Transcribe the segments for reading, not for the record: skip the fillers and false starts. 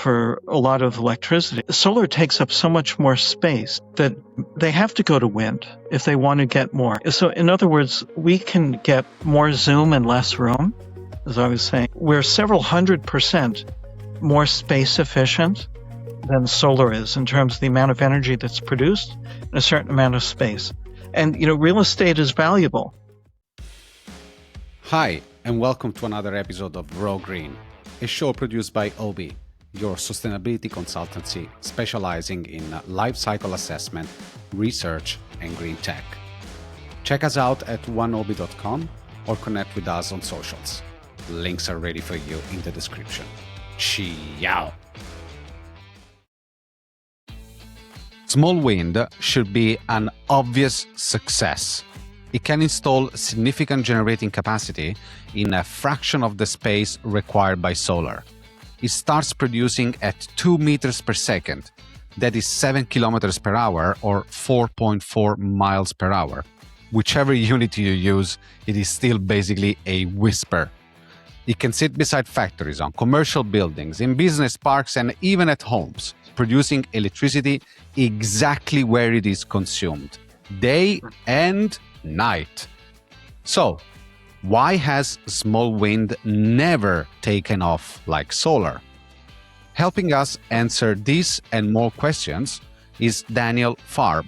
for a lot of electricity. Solar takes up so much more space that they have to go to wind if they want to get more. So in other words, we can get more zoom and less room. As I was saying, we're several 100% more space efficient than solar is in terms of the amount of energy that's produced in a certain amount of space. And, real estate is valuable. Hi, and welcome to another episode of Raw Green, a show produced by Obi, your sustainability consultancy specializing in life cycle assessment, research, and green tech. Check us out at oneobi.com or connect with us on socials. Links are ready for you in the description. Ciao! Small wind should be an obvious success. It can install significant generating capacity in a fraction of the space required by solar. It starts producing at 2 meters per second, that is 7 kilometers per hour or 4.4 miles per hour. Whichever unit you use, it is still basically a whisper. It can sit beside factories, on commercial buildings, in business parks, and even at homes, producing electricity exactly where it is consumed, day and night. So, why has small wind never taken off like solar? Helping us answer these and more questions is Daniel Farb,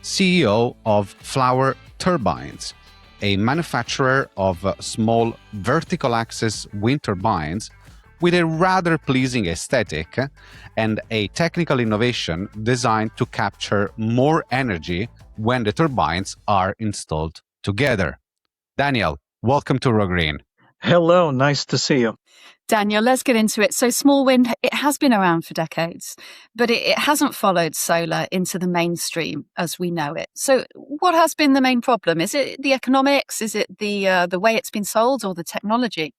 CEO of Flower Turbines, a manufacturer of small vertical axis wind turbines with a rather pleasing aesthetic and a technical innovation designed to capture more energy when the turbines are installed together. Daniel, welcome to Raw Green. Hello, nice to see you. Daniel, let's get into it. So small wind, it has been around for decades, but it hasn't followed solar into the mainstream as we know it. So what has been the main problem? Is it the economics? Is it the way it's been sold, or the technology?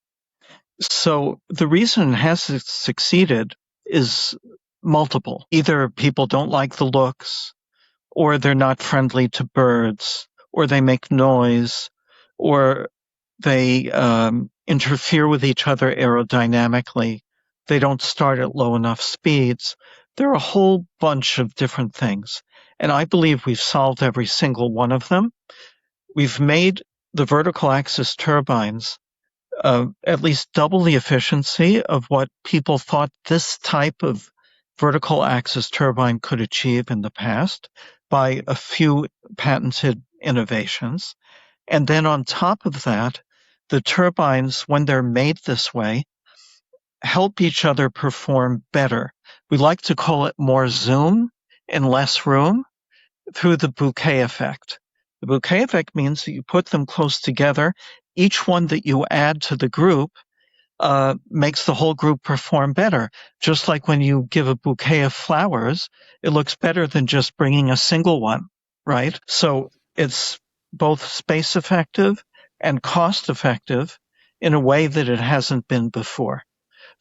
So the reason it hasn't succeeded is multiple. Either people don't like the looks, or they're not friendly to birds, or they make noise, or they interfere with each other aerodynamically. They don't start at low enough speeds. There are a whole bunch of different things. And I believe we've solved every single one of them. We've made the vertical axis turbines at least double the efficiency of what people thought this type of vertical axis turbine could achieve in the past by a few patented innovations. And then on top of that, the turbines, when they're made this way, help each other perform better. We like to call it more zoom and less room through the bouquet effect. The bouquet effect means that you put them close together. Each one that you add to the group makes the whole group perform better. Just like when you give a bouquet of flowers, it looks better than just bringing a single one, right? So it's both space effective and cost effective in a way that it hasn't been before.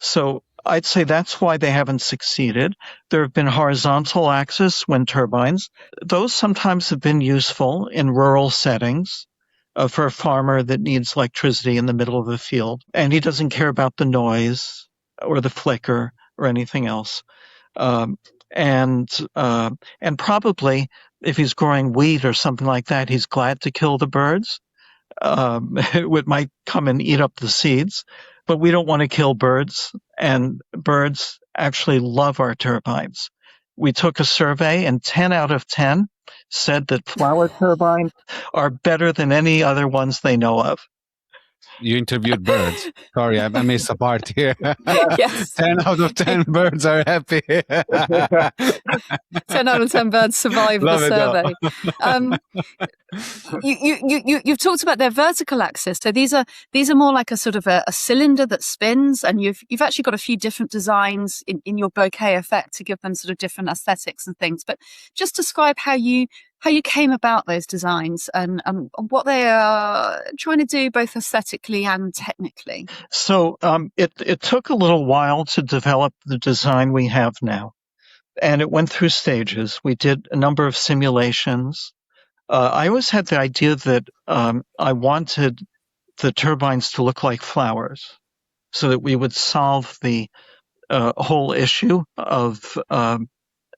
So I'd say that's why they haven't succeeded. There have been horizontal axis wind turbines. Those sometimes have been useful in rural settings for a farmer that needs electricity in the middle of a field, and he doesn't care about the noise or the flicker or anything else. And probably if he's growing wheat or something like that, he's glad to kill the birds. It might come and eat up the seeds, but we don't want to kill birds, and birds actually love our turbines. We took a survey, and 10 out of 10 said that flower turbines are better than any other ones they know of. You interviewed birds. Sorry, I missed a part here. Yes. 10 out of 10 birds are happy. 10 out of 10 birds survived Love the survey. You've talked about their vertical axis. So these are more like a sort of a cylinder that spins, and you've actually got a few different designs in your bouquet effect to give them sort of different aesthetics and things. But just describe how you came about those designs and what they are trying to do both aesthetically and technically. So it took a little while to develop the design we have now, and it went through stages. We did a number of simulations. I always had the idea that I wanted the turbines to look like flowers so that we would solve the a whole issue of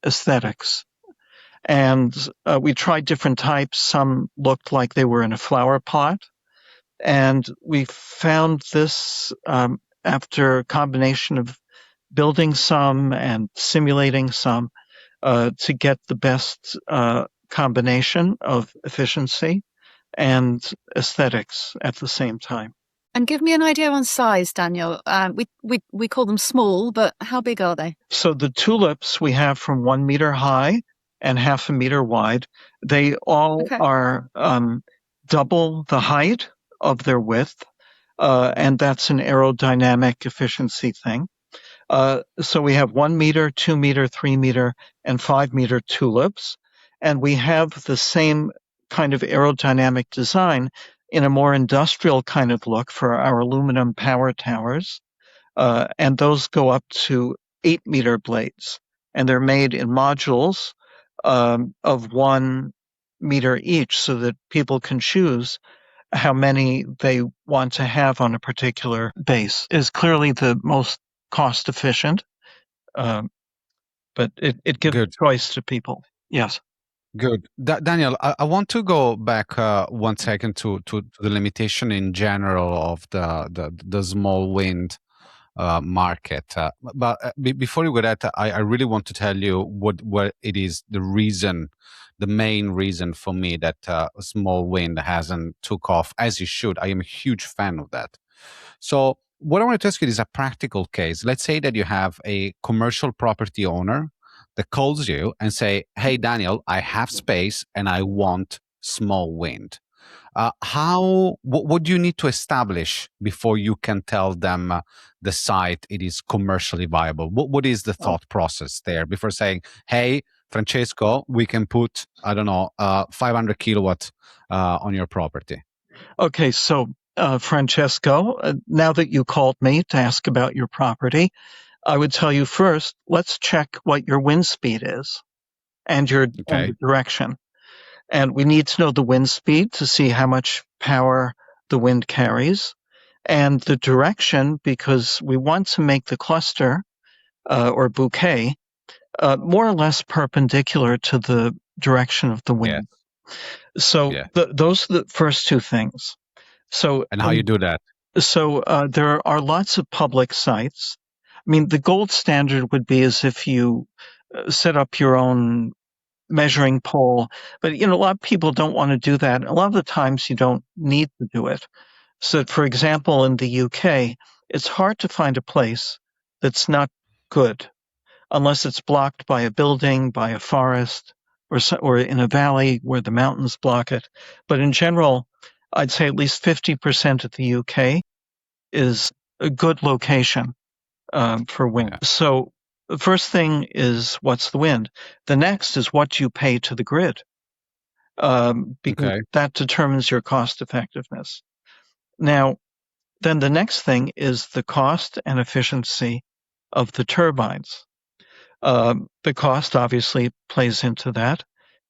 aesthetics. And we tried different types. Some looked like they were in a flower pot. And we found this after a combination of building some and simulating some to get the best combination of efficiency and aesthetics at the same time. And give me an idea on size, Daniel. We call them small, but how big are they? So the tulips we have from 1 meter high and 0.5 meter wide. They all are double the height of their width, and that's an aerodynamic efficiency thing. So we have 1 meter, 2 meter, 3 meter, and 5 meter tulips, and we have the same kind of aerodynamic design in a more industrial kind of look for our aluminum power towers, and those go up to 8 meter blades, and they're made in modules of 1 meter each, so that people can choose how many they want to have on a particular base. Is clearly the most cost efficient, but it gives choice to people. Yes. Good. Daniel, I want to go back 1 second to the limitation in general of the small wind market. But before you go that, I really want to tell you what it is, the main reason for me that small wind hasn't took off as it should. I am a huge fan of that. So what I want to ask you is a practical case. Let's say that you have a commercial property owner that calls you and say, hey, Daniel, I have space and I want small wind. What do you need to establish before you can tell them the site it is commercially viable? What is the thought process there before saying, hey, Francesco, we can put, 500 kilowatt on your property? Okay, so Francesco, now that you called me to ask about your property, I would tell you first, let's check what your wind speed is and your direction. And we need to know the wind speed to see how much power the wind carries, and the direction, because we want to make the cluster or bouquet more or less perpendicular to the direction of the wind. So those are the first two things. So, and how you do that? So there are lots of public sites. I mean, the gold standard would be as if you set up your own measuring pole, but a lot of people don't want to do that. A lot of the times you don't need to do it. So, for example, in the UK, it's hard to find a place that's not good unless it's blocked by a building, by a forest, or in a valley where the mountains block it. But in general, I'd say at least 50% of the UK is a good location for wind. Yeah. So the first thing is, what's the wind? The next is, what do you pay to the grid? Because that determines your cost effectiveness. Now, then the next thing is the cost and efficiency of the turbines. The cost obviously plays into that,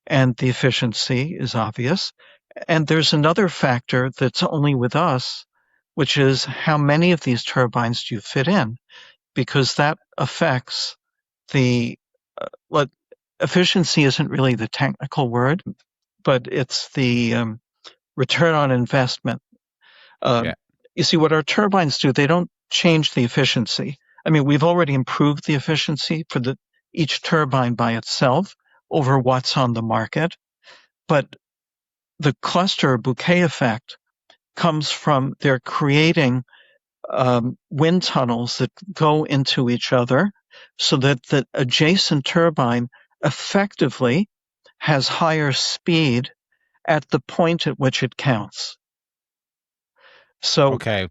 and the efficiency is obvious. And there's another factor that's only with us, which is how many of these turbines do you fit in? Because that affects the efficiency isn't really the technical word, but it's the return on investment. You see, what our turbines do, they don't change the efficiency. I mean, we've already improved the efficiency for each turbine by itself over what's on the market, but the cluster bouquet effect comes from they're creating wind tunnels that go into each other so that the adjacent turbine effectively has higher speed at the point at which it counts. So to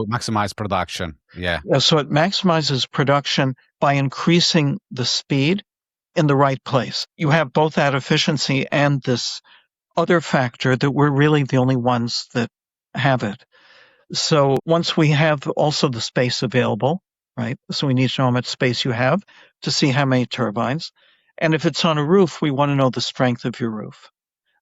maximize production. So it maximizes production by increasing the speed in the right place. You have both that efficiency and this other factor that we're really the only ones that have it. So once we have also the space available, right? So we need to know how much space you have to see how many turbines. And if it's on a roof, we want to know the strength of your roof.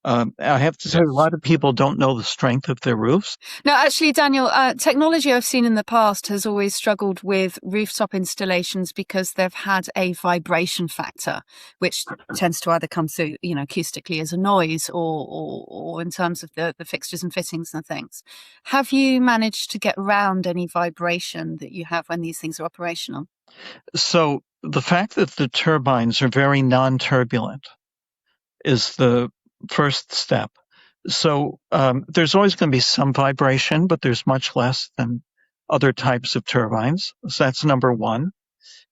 I have to say, a lot of people don't know the strength of their roofs. No, actually, Daniel, technology I've seen in the past has always struggled with rooftop installations because they've had a vibration factor, which tends to either come through, acoustically as a noise or in terms of the fixtures and fittings and things. Have you managed to get around any vibration that you have when these things are operational? So the fact that the turbines are very non-turbulent is the first step. So there's always going to be some vibration, but there's much less than other types of turbines. So that's number one.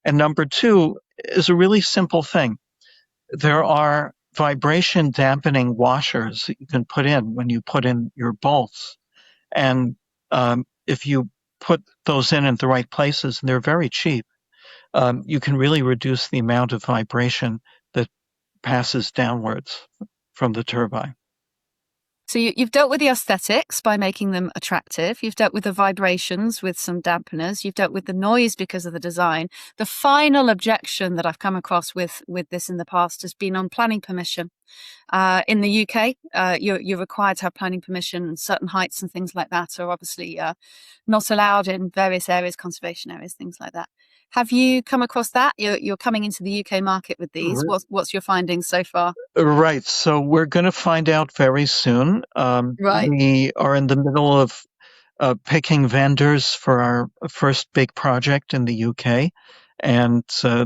And number two is a really simple thing. There are vibration dampening washers that you can put in when you put in your bolts. And if you put those in at the right places, and they're very cheap, you can really reduce the amount of vibration that passes downwards from the turbine. So you've dealt with the aesthetics by making them attractive. You've dealt with the vibrations with some dampeners. You've dealt with the noise because of the design. The final objection that I've come across with this in the past has been on planning permission. In the UK, you're required to have planning permission, and certain heights and things like that are obviously not allowed in various areas, conservation areas, things like that. Have you come across that? You're coming into the UK market with these. What's your findings so far? Right. So we're going to find out very soon. Right. We are in the middle of picking vendors for our first big project in the UK, and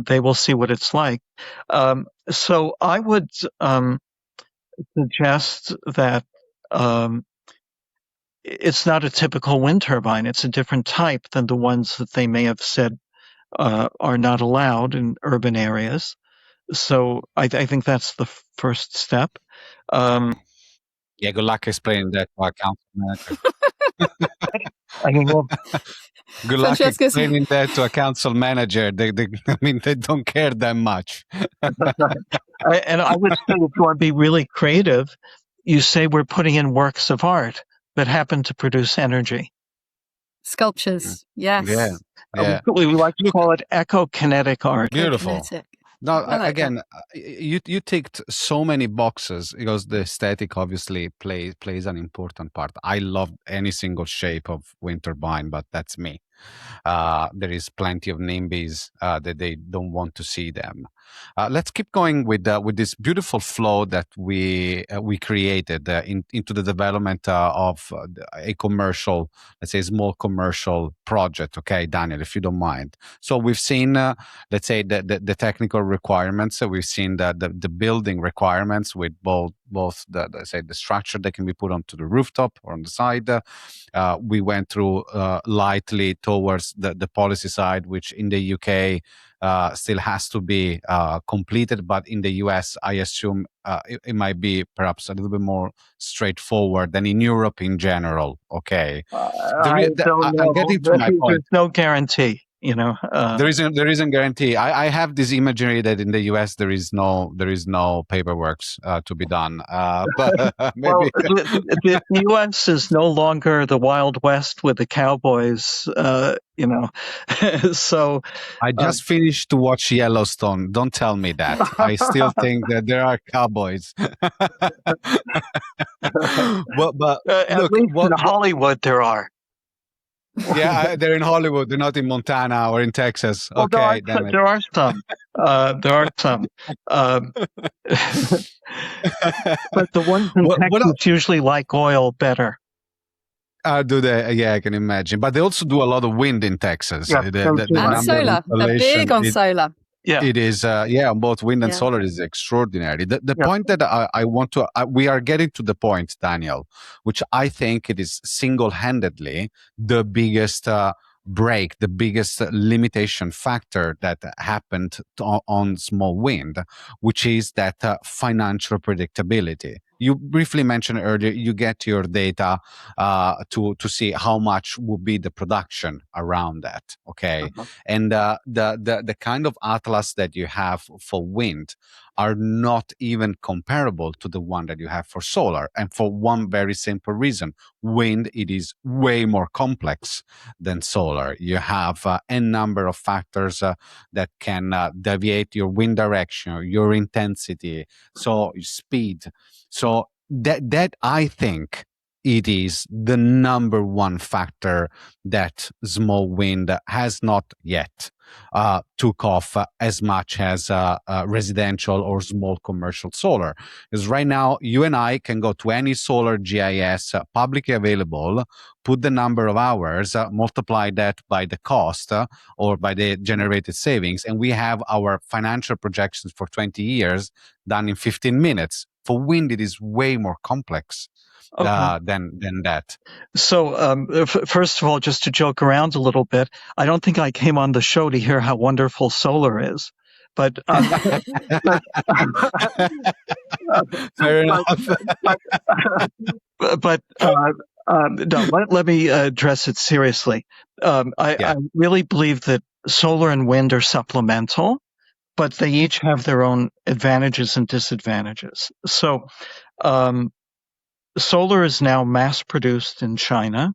they will see what it's like. So I would suggest that it's not a typical wind turbine. It's a different type than the ones that they may have said are not allowed in urban areas. So I think that's the first step. Yeah, good luck explaining that to our council manager. Good luck explaining that to a council manager. They don't care that much. And I would say, if you want to be really creative, you say we're putting in works of art that happen to produce energy. Sculptures, yes. Yeah. We like to call it eco-kinetic art. Beautiful. Kinetic. No, I like again, you ticked so many boxes because the aesthetic obviously plays an important part. I love any single shape of wind turbine, but that's me. There is plenty of NIMBYs that they don't want to see them. Let's keep going with this beautiful flow that we created into the development of a commercial, let's say, small commercial project. Okay, Daniel, if you don't mind. So we've seen, let's say, the technical requirements. So we've seen the building requirements with both the structure that can be put onto the rooftop or on the side. We went through lightly towards the policy side, which in the UK still has to be completed, but in the US, I assume it might be perhaps a little bit more straightforward than in Europe in general. Okay, I don't know. I'm getting to my point. There's no guarantee. There isn't guarantee. I have this imagery that in the US there is no paperwork to be done. But maybe well, the US is no longer the Wild West with the cowboys. So I just finished to watch Yellowstone. Don't tell me that. I still think that there are cowboys. but at least in Hollywood there are. Yeah, they're in Hollywood. They're not in Montana or in Texas. Well, okay, there are some. There are some. But the ones in Texas usually like oil better. Do they? Yeah, I can imagine. But they also do a lot of wind in Texas. Yeah, and solar. They're big on solar. Yeah, it is. On both wind and solar is extraordinary. The point that I want to, we are getting to the point, Daniel, which I think it is single-handedly the biggest break, the biggest limitation factor that happened on small wind, which is that financial predictability. You briefly mentioned earlier, you get your data to see how much will be the production around that, okay? Uh-huh. And the kind of atlas that you have for wind are not even comparable to the one that you have for solar. And for one very simple reason, wind, it is way more complex than solar. You have n number of factors that can deviate your wind direction, your intensity, so speed. So that I think it is the number one factor that small wind has not yet took off as much as residential or small commercial solar. Because right now, you and I can go to any solar GIS publicly available, put the number of hours, multiply that by the cost or by the generated savings, and we have our financial projections for 20 years done in 15 minutes. For wind, it is way more complex than that. So, first of all, just to joke around a little bit, I don't think I came on the show to hear how wonderful solar is, but Fair enough. No, let me address it seriously. I really believe that solar and wind are supplemental, but they each have their own advantages and disadvantages. So, solar is now mass produced in China,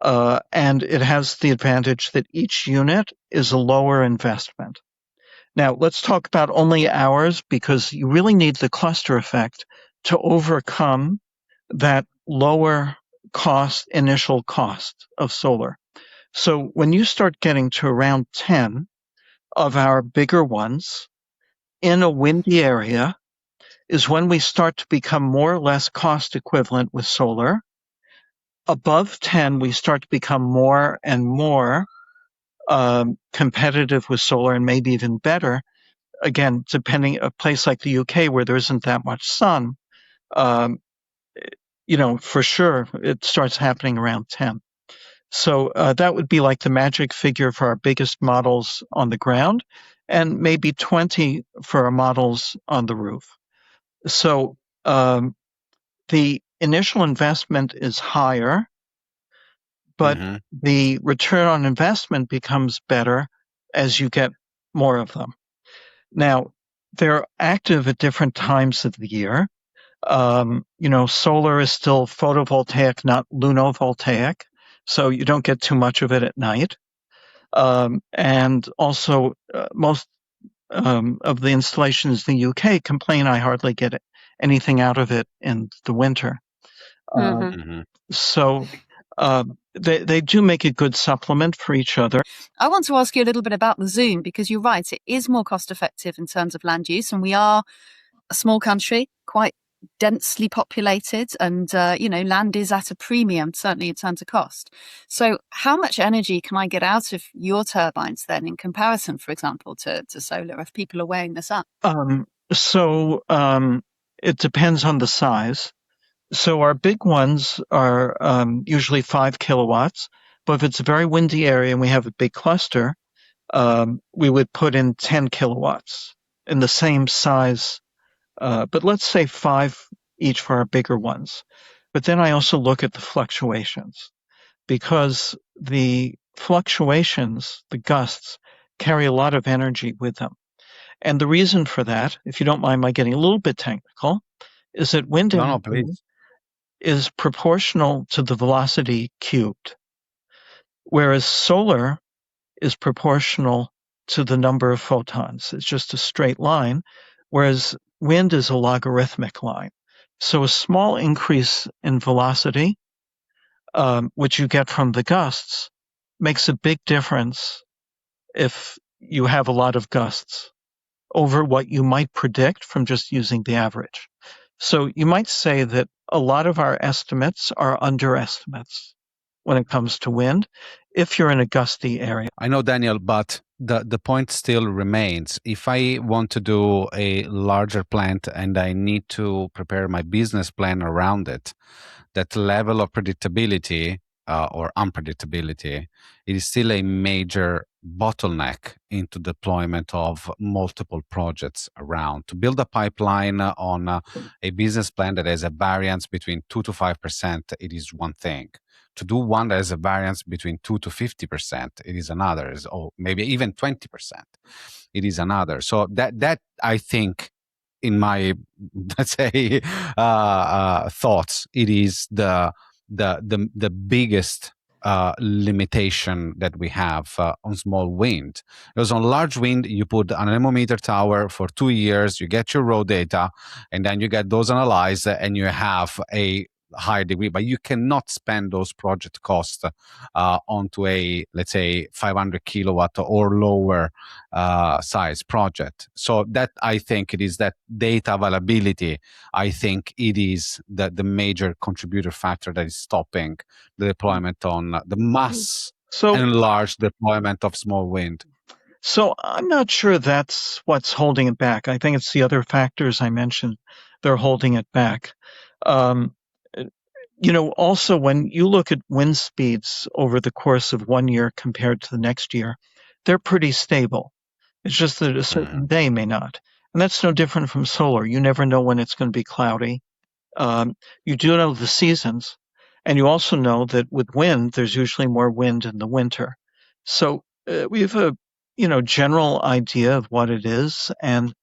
and it has the advantage that each unit is a lower investment. Now, let's talk about only hours, because you really need the cluster effect to overcome that lower initial cost of solar. So when you start getting to around 10 of our bigger ones in a windy area is when we start to become more or less cost equivalent with solar. Above 10, we start to become more and more competitive with solar, and maybe even better. Again, depending a place like the UK where there isn't that much sun, for sure it starts happening around 10. So that would be like the magic figure for our biggest models on the ground, and maybe 20 for our models on the roof. So the initial investment is higher, but the return on investment becomes better as you get more of them. Now, they're active at different times of the year. Solar is still photovoltaic, not lunovoltaic, so you don't get too much of it at night. And also, most of the installations in the UK complain I hardly get anything out of it in the winter. So they do make a good supplement for each other. I want to ask you a little bit about the Zoom, because you're right, it is more cost effective in terms of land use, and we are a small country, quite densely populated, and land is at a premium, certainly in terms of cost. So how much energy can I get out of your turbines then in comparison, for example, to solar, if people are weighing this up? It depends on the size. So our big ones are usually 5 kilowatts, but if it's a very windy area and we have a big cluster, we would put in 10 kilowatts in the same size, but let's say 5 each for our bigger ones. But then I also look at the fluctuations, because the fluctuations, the gusts, carry a lot of energy with them. And the reason for that, if you don't mind my getting a little bit technical, is that wind energy is proportional to the velocity cubed, whereas solar is proportional to the number of photons. It's just a straight line, whereas wind is a logarithmic line. So a small increase in velocity, which you get from the gusts, makes a big difference if you have a lot of gusts over what you might predict from just using the average. So you might say that a lot of our estimates are underestimates when it comes to wind, if you're in a gusty area. I know, Daniel, but the point still remains. If I want to do a larger plant and I need to prepare my business plan around it, that level of predictability or unpredictability, it is still a major bottleneck into deployment of multiple projects around. To build a pipeline on a business plan that has a variance between 2 to 5%, it is one thing. To do one that has a variance between 2 to 50%, it is another, or maybe even 20%, it is another. So that I think, in my, let's say, thoughts, it is the biggest limitation that we have on small wind. Because on large wind, you put an anemometer tower for 2 years, you get your raw data, and then you get those analyzed, and you have a higher degree. But you cannot spend those project costs onto a, let's say, 500 kilowatt or lower size project. So that, I think it is that data availability. I think it is the major contributor factor that is stopping the deployment on the mass and large deployment of small wind. So I'm not sure that's what's holding it back. I think it's the other factors I mentioned. They're holding it back. Also when you look at wind speeds over the course of 1 year compared to the next year, they're pretty stable. It's just that a certain day may not. And that's no different from solar. You never know when it's going to be cloudy. You do know the seasons, and you also know that with wind, there's usually more wind in the winter. So we have a general idea of what it is, and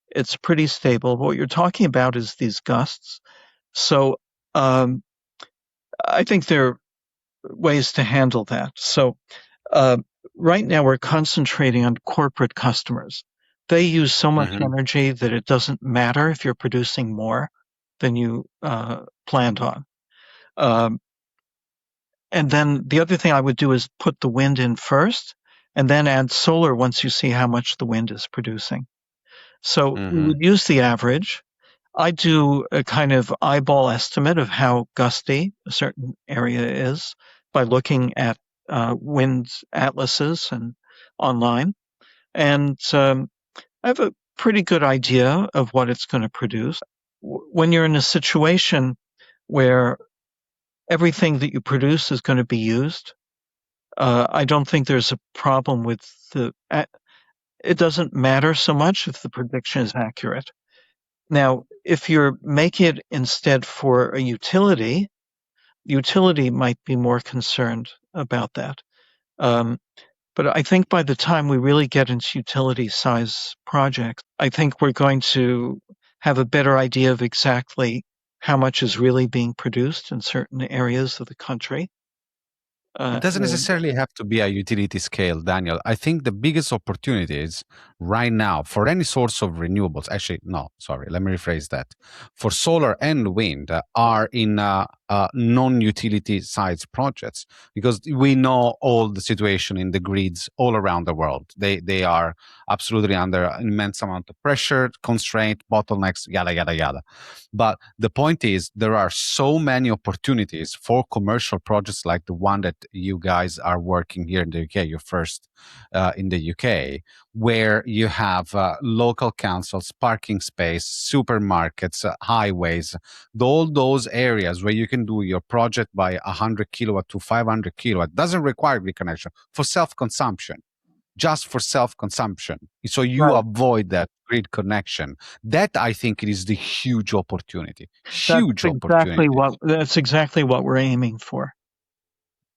it's pretty stable. What you're talking about is these gusts. So I think there are ways to handle that. So right now we're concentrating on corporate customers. They use so much energy that it doesn't matter if you're producing more than you planned on. And then the other thing I would do is put the wind in first and then add solar once you see how much the wind is producing. So we would use the average. I do a kind of eyeball estimate of how gusty a certain area is by looking at wind atlases and online. And I have a pretty good idea of what it's going to produce. When you're in a situation where everything that you produce is going to be used, I don't think there's a problem with it doesn't matter so much if the prediction is accurate. Now, if you're making it instead for a utility might be more concerned about that. But I think by the time we really get into utility size projects, I think we're going to have a better idea of exactly how much is really being produced in certain areas of the country. It doesn't necessarily have to be a utility scale, Daniel. I think the biggest opportunities right now for any source of renewables, actually, no, sorry, let me rephrase that. For solar and wind are in non-utility size projects, because we know all the situation in the grids all around the world. They are absolutely under an immense amount of pressure, constraint, bottlenecks, yada, yada, yada. But the point is, there are so many opportunities for commercial projects like the one that you guys are working here in the UK, you're first in the UK, where you have local councils, parking space, supermarkets, highways, all those areas where you can do your project by 100 kilowatt to 500 kilowatt. Doesn't require grid connection for self-consumption. Just for self-consumption, so you avoid that grid connection. That, I think, it is the huge opportunity. That's exactly what we're aiming for.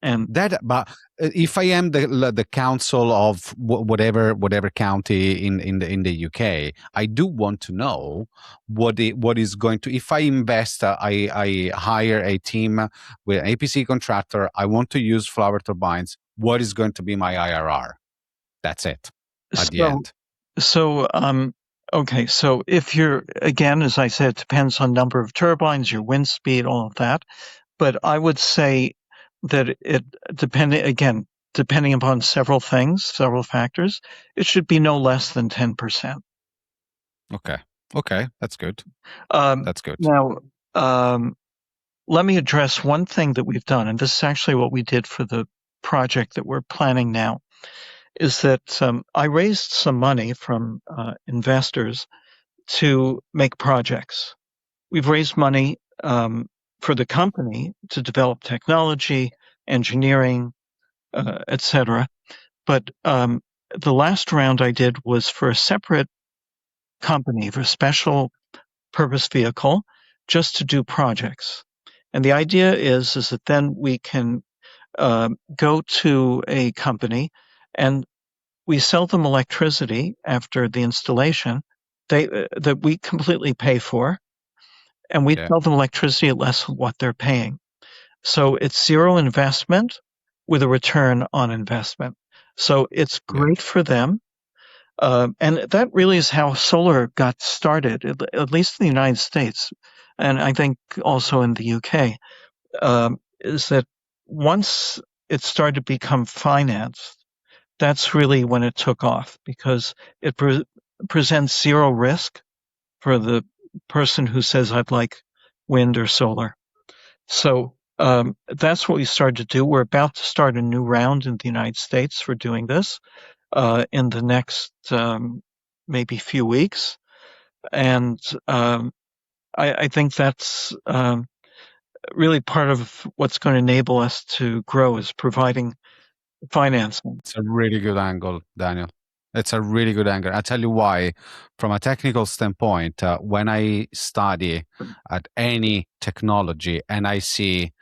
And that, but if I am the council of whatever county in the UK, I do want to know what is going to. If I invest, I hire a team with an APC contractor. I want to use flower turbines. What is going to be my IRR? That's it at the end. So, okay. So if you're, again, as I said, it depends on number of turbines, your wind speed, all of that. But I would say that depending upon several things, several factors, it should be no less than 10%. Okay. That's good. That's good. Now, let me address one thing that we've done, and this is actually what we did for the project that we're planning now. Is that I raised some money from investors to make projects. We've raised money for the company to develop technology, engineering, etc. But the last round I did was for a separate company, for a special purpose vehicle, just to do projects. And the idea is that then we can go to a company and we sell them electricity after the installation that we completely pay for, and we sell them electricity at less than what they're paying. So it's zero investment, with a return on investment. So it's great for them. And that really is how solar got started, at least in the United States, and I think also in the UK, is that once it started to become financed, that's really when it took off, because it presents zero risk for the person who says, I'd like wind or solar. So that's what we started to do. We're about to start a new round in the United States for doing this in the next maybe few weeks. And I think that's really part of what's going to enable us to grow, is providing financing. It's a really good angle, Daniel. It's a really good angle. I'll tell you why. From a technical standpoint, when I study at any technology and I see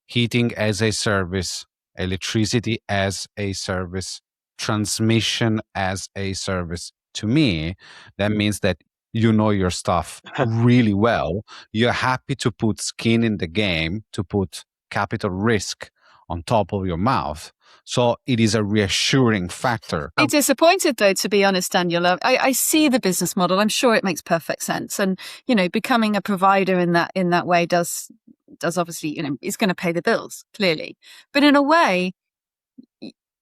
heating as a service, electricity as a service, transmission as a service, to me, that means that you know your stuff really well. You're happy to put skin in the game, to put capital risk on top of your mouth. So it is a reassuring factor. I'm disappointed, though, to be honest, Daniel. I see the business model. I'm sure it makes perfect sense, and becoming a provider in that way does obviously is going to pay the bills, clearly. But in a way,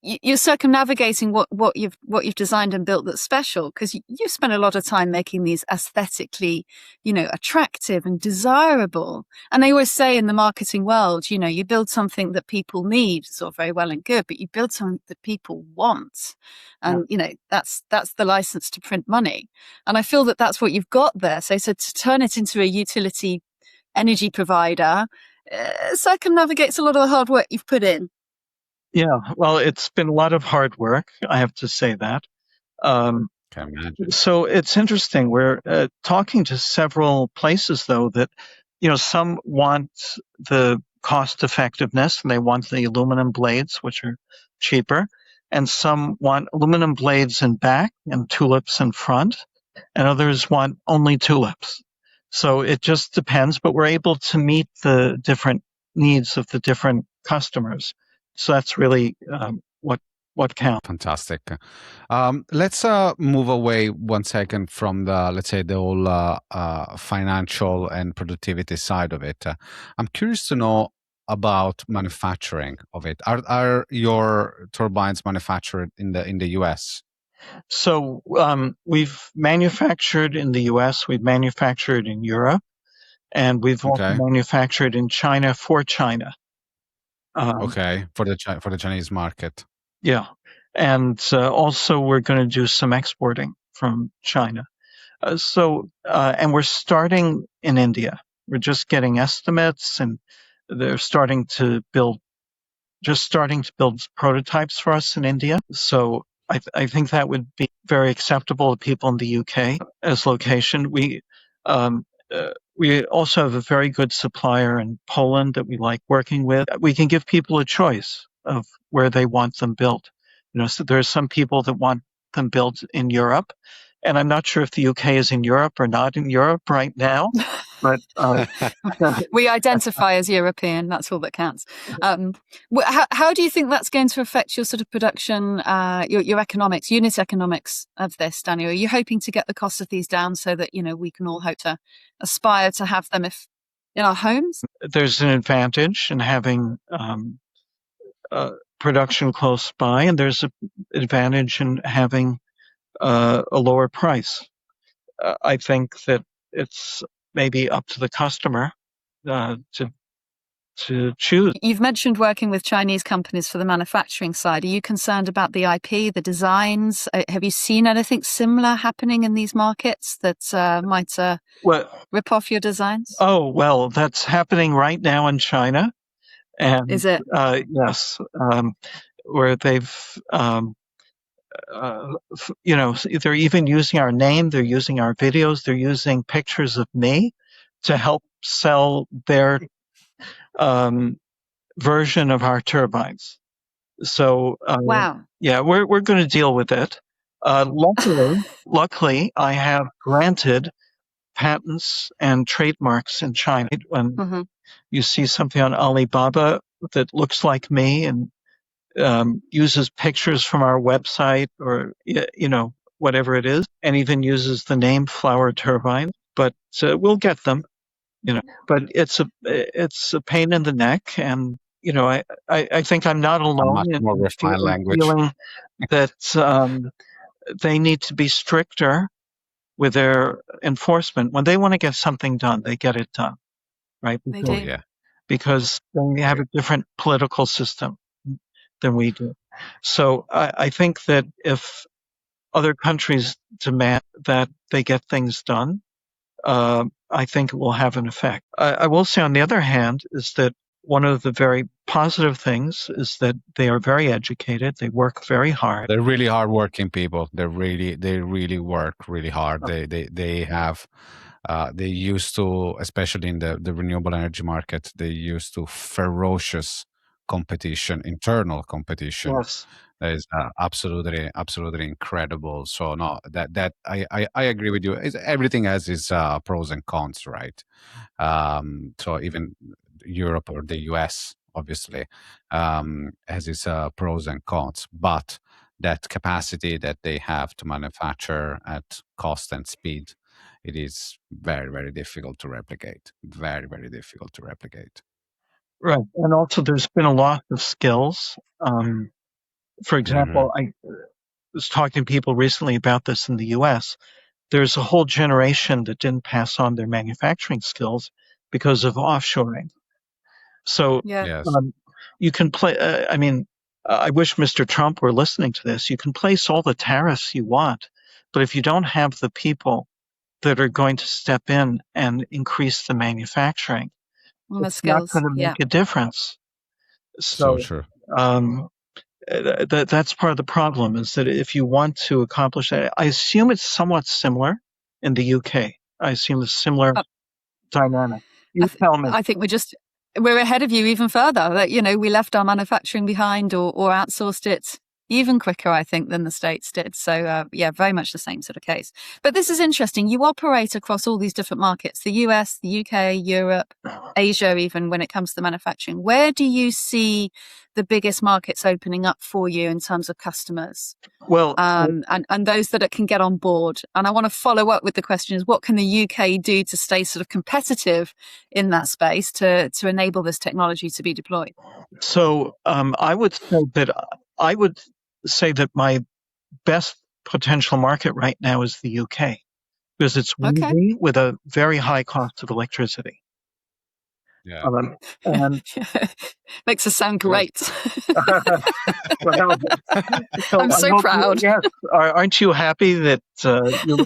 you're circumnavigating what you've designed and built that's special, because you've spent a lot of time making these aesthetically, attractive and desirable. And they always say in the marketing world, you build something that people need, it's all very well and good, but you build something that people want, and that's the license to print money. And I feel that that's what you've got there. So to turn it into a utility energy provider circumnavigates a lot of the hard work you've put in. Yeah, well, it's been a lot of hard work, I have to say that. Can imagine. So it's interesting. We're talking to several places, though, that some want the cost effectiveness and they want the aluminum blades, which are cheaper, and some want aluminum blades in back and tulips in front, and others want only tulips. So it just depends, but we're able to meet the different needs of the different customers. So that's really what counts. Fantastic. Let's move away 1 second from let's say the whole financial and productivity side of it. I'm curious to know about manufacturing of it. Are your turbines manufactured in the US? So we've manufactured in the US, we've manufactured in Europe, and we've also manufactured in China for China. For the Chinese market. Yeah, and also we're going to do some exporting from China. And we're starting in India. We're just getting estimates, and they're starting to build prototypes for us in India. So I think that would be very acceptable to people in the UK as location. We also have a very good supplier in Poland that we like working with. We can give people a choice of where they want them built. So there are some people that want them built in Europe, and I'm not sure if the UK is in Europe or not in Europe right now. But we identify as European. That's all that counts. How do you think that's going to affect your sort of production, your economics, unit economics of this, Daniel? Are you hoping to get the cost of these down so that we can all hope to aspire to have them in our homes? There's an advantage in having production close by, and there's an advantage in having a lower price. I think that it's maybe up to the customer to choose. You've mentioned working with Chinese companies for the manufacturing side. Are you concerned about the IP, the designs? Have you seen anything similar happening in these markets that might rip off your designs? Oh, well, that's happening right now in China. And is it? Yes, where they've they're even using our name, they're using our videos, they're using pictures of me to help sell their version of our turbines. So wow. Yeah, we're going to deal with it. Luckily, I have granted patents and trademarks in China. When you see something on Alibaba that looks like me and uses pictures from our website or, whatever it is, and even uses the name Flower Turbine. But we'll get them, but it's a pain in the neck. And, I think I'm not A much alone more in refined language. feeling that they need to be stricter with their enforcement. When they want to get something done, they get it done, right? They Oh, do. yeah. Because they have a different political system than we do. So I think that if other countries demand that they get things done, I think it will have an effect. I will say, on the other hand, is that one of the very positive things is that they are very educated. They work very hard. They're really hardworking people. They really work really hard. They have they used to, especially in the renewable energy market, they used to ferocious competition, internal competition. Yes. That is absolutely incredible. So no, that I agree with you. Everything has its pros and cons, right? So even Europe or the US, obviously, has its pros and cons, but that capacity that they have to manufacture at cost and speed, it is very difficult to replicate. Very difficult to replicate. Right. And also, there's been a lot of skills. For example, I was talking to people recently about this in the US. There's a whole generation that didn't pass on their manufacturing skills because of offshoring. So Yeah. Yes. you can play. I wish Mr. Trump were listening to this. You can place all the tariffs you want, but if you don't have the people that are going to step in and increase the manufacturing, On the it's not skills. going to Yeah. make a difference. So So true. that's part of the problem, is that if you want to accomplish that, I assume it's somewhat similar in the UK. I assume a similar dynamic. You tell me. I think we're ahead of you even further. That, we left our manufacturing behind or outsourced it even quicker, I think, than the States did. So yeah, very much the same sort of case. But this is interesting. You operate across all these different markets: the US, the UK, Europe, Asia, even when it comes to the manufacturing. Where do you see the biggest markets opening up for you in terms of customers? Well, and those that can get on board. And I want to follow up with the question is, what can the UK do to stay sort of competitive in that space to enable this technology to be deployed? So I would say that my best potential market right now is the UK, because it's windy with a very high cost of electricity. Yeah. And makes us sound great. well, I'm so proud. Yes, aren't you happy that you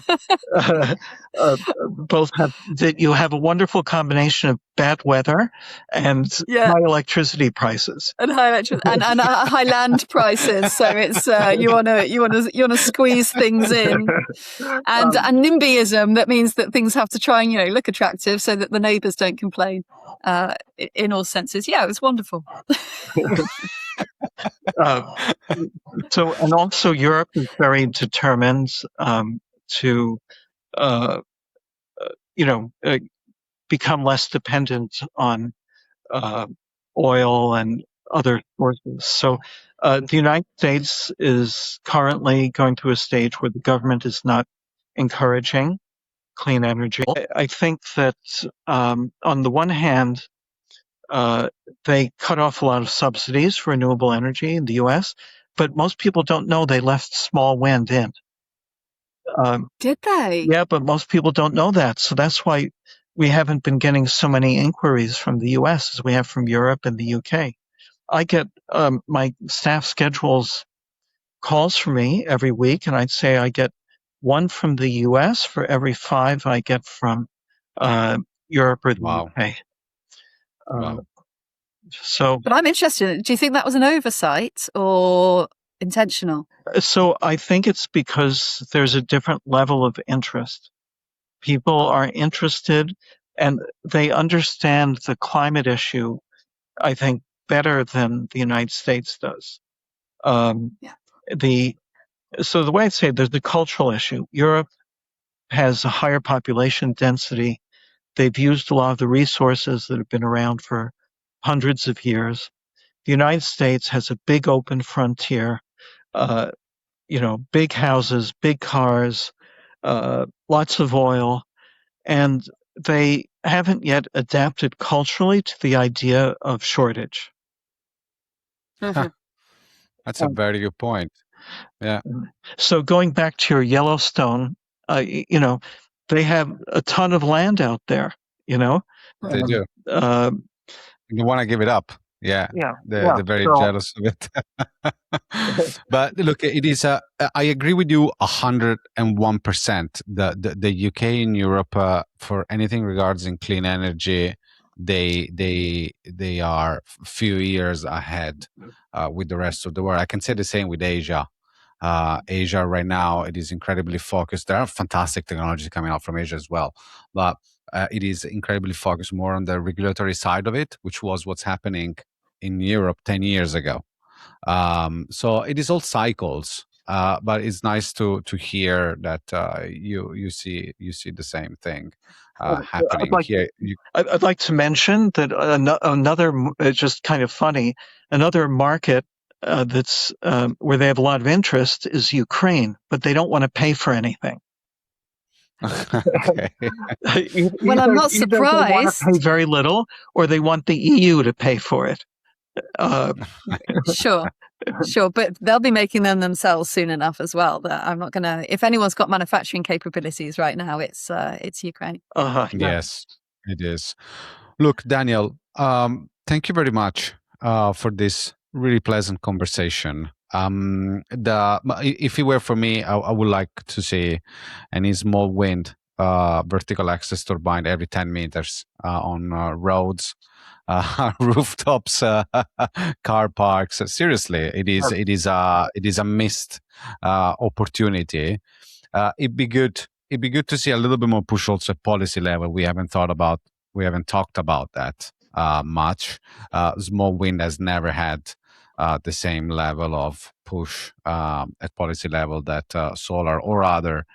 both have you have a wonderful combination of bad weather and high electricity prices, and high high land prices? So it's you want to squeeze things in, and NIMBYism, that means that things have to try and look attractive so that the neighbours don't complain. In all senses, yeah, it was wonderful. So, and also Europe is very determined to, become less dependent on oil and other sources. So, the United States is currently going through a stage where the government is not encouraging clean energy. I think that on the one hand, they cut off a lot of subsidies for renewable energy in the U.S., but most people don't know they left small wind in. Did they? Yeah, but most people don't know that. So that's why we haven't been getting so many inquiries from the U.S. as we have from Europe and the U.K. I get my staff schedules calls from me every week, and I'd say I get one from the U.S. for every 5 I get from Europe or the UK. Wow. So, but I'm interested. Do you think that was an oversight or intentional? So I think it's because there's a different level of interest. People are interested and they understand the climate issue, I think, better than the United States does. So the way I'd say it, there's the cultural issue. Europe has a higher population density. They've used a lot of the resources that have been around for hundreds of years. the United States has a big open frontier, big houses, big cars, lots of oil, and they haven't yet adapted culturally to the idea of shortage. Mhm. That's a very good point. Yeah. So going back to your Yellowstone, they have a ton of land out there, They do. Uh, You want to give it up. Yeah. yeah. They're very jealous of it. But look, it is. I agree with you 101%. The UK and Europe, for anything regarding clean energy, they are few years ahead with the rest of the world. I can say the same with Asia. Asia right now, it is incredibly focused. There are fantastic technologies coming out from Asia as well, but it is incredibly focused more on the regulatory side of it, which was what's happening in Europe 10 years ago. So it is all cycles, but it's nice to hear that you see the same thing happening here. I'd like to mention that another, just kind of funny, another market that's where they have a lot of interest is Ukraine, but they don't want to pay for anything. Okay. Well, I'm not Either they want surprised. to pay very little, or they want the EU to pay for it. Sure, but they'll be making them themselves soon enough as well. I'm not gonna. If anyone's got manufacturing capabilities right now, it's Ukraine. Yes, it is. Look, Daniel, thank you very much for this really pleasant conversation. If it were for me, I would like to see any small wind vertical axis turbine every 10 meters on roads, rooftops, car parks. Seriously, it is a missed opportunity. It'd be good to see a little bit more push also at policy level. We haven't talked about that much. Small wind has never had the same level of push at policy level that solar or other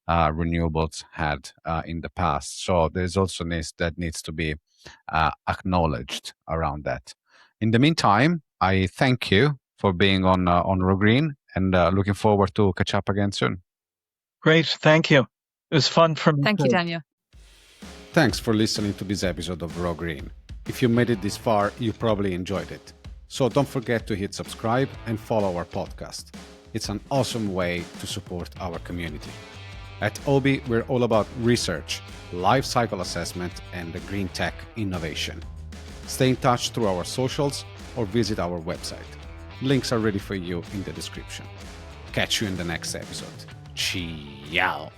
renewables had in the past. So there's also that needs to be acknowledged around that. In the meantime, I thank you for being on Raw Green, and looking forward to catch up again soon. Great, thank you. It was fun for me. Thank you, Daniel. Thanks for listening to this episode of Raw Green. If you made it this far, you probably enjoyed it. So don't forget to hit subscribe and follow our podcast. It's an awesome way to support our community. At Obi, we're all about research, life cycle assessment, and the green tech innovation. Stay in touch through our socials or visit our website. Links are ready for you in the description. Catch you in the next episode. Ciao.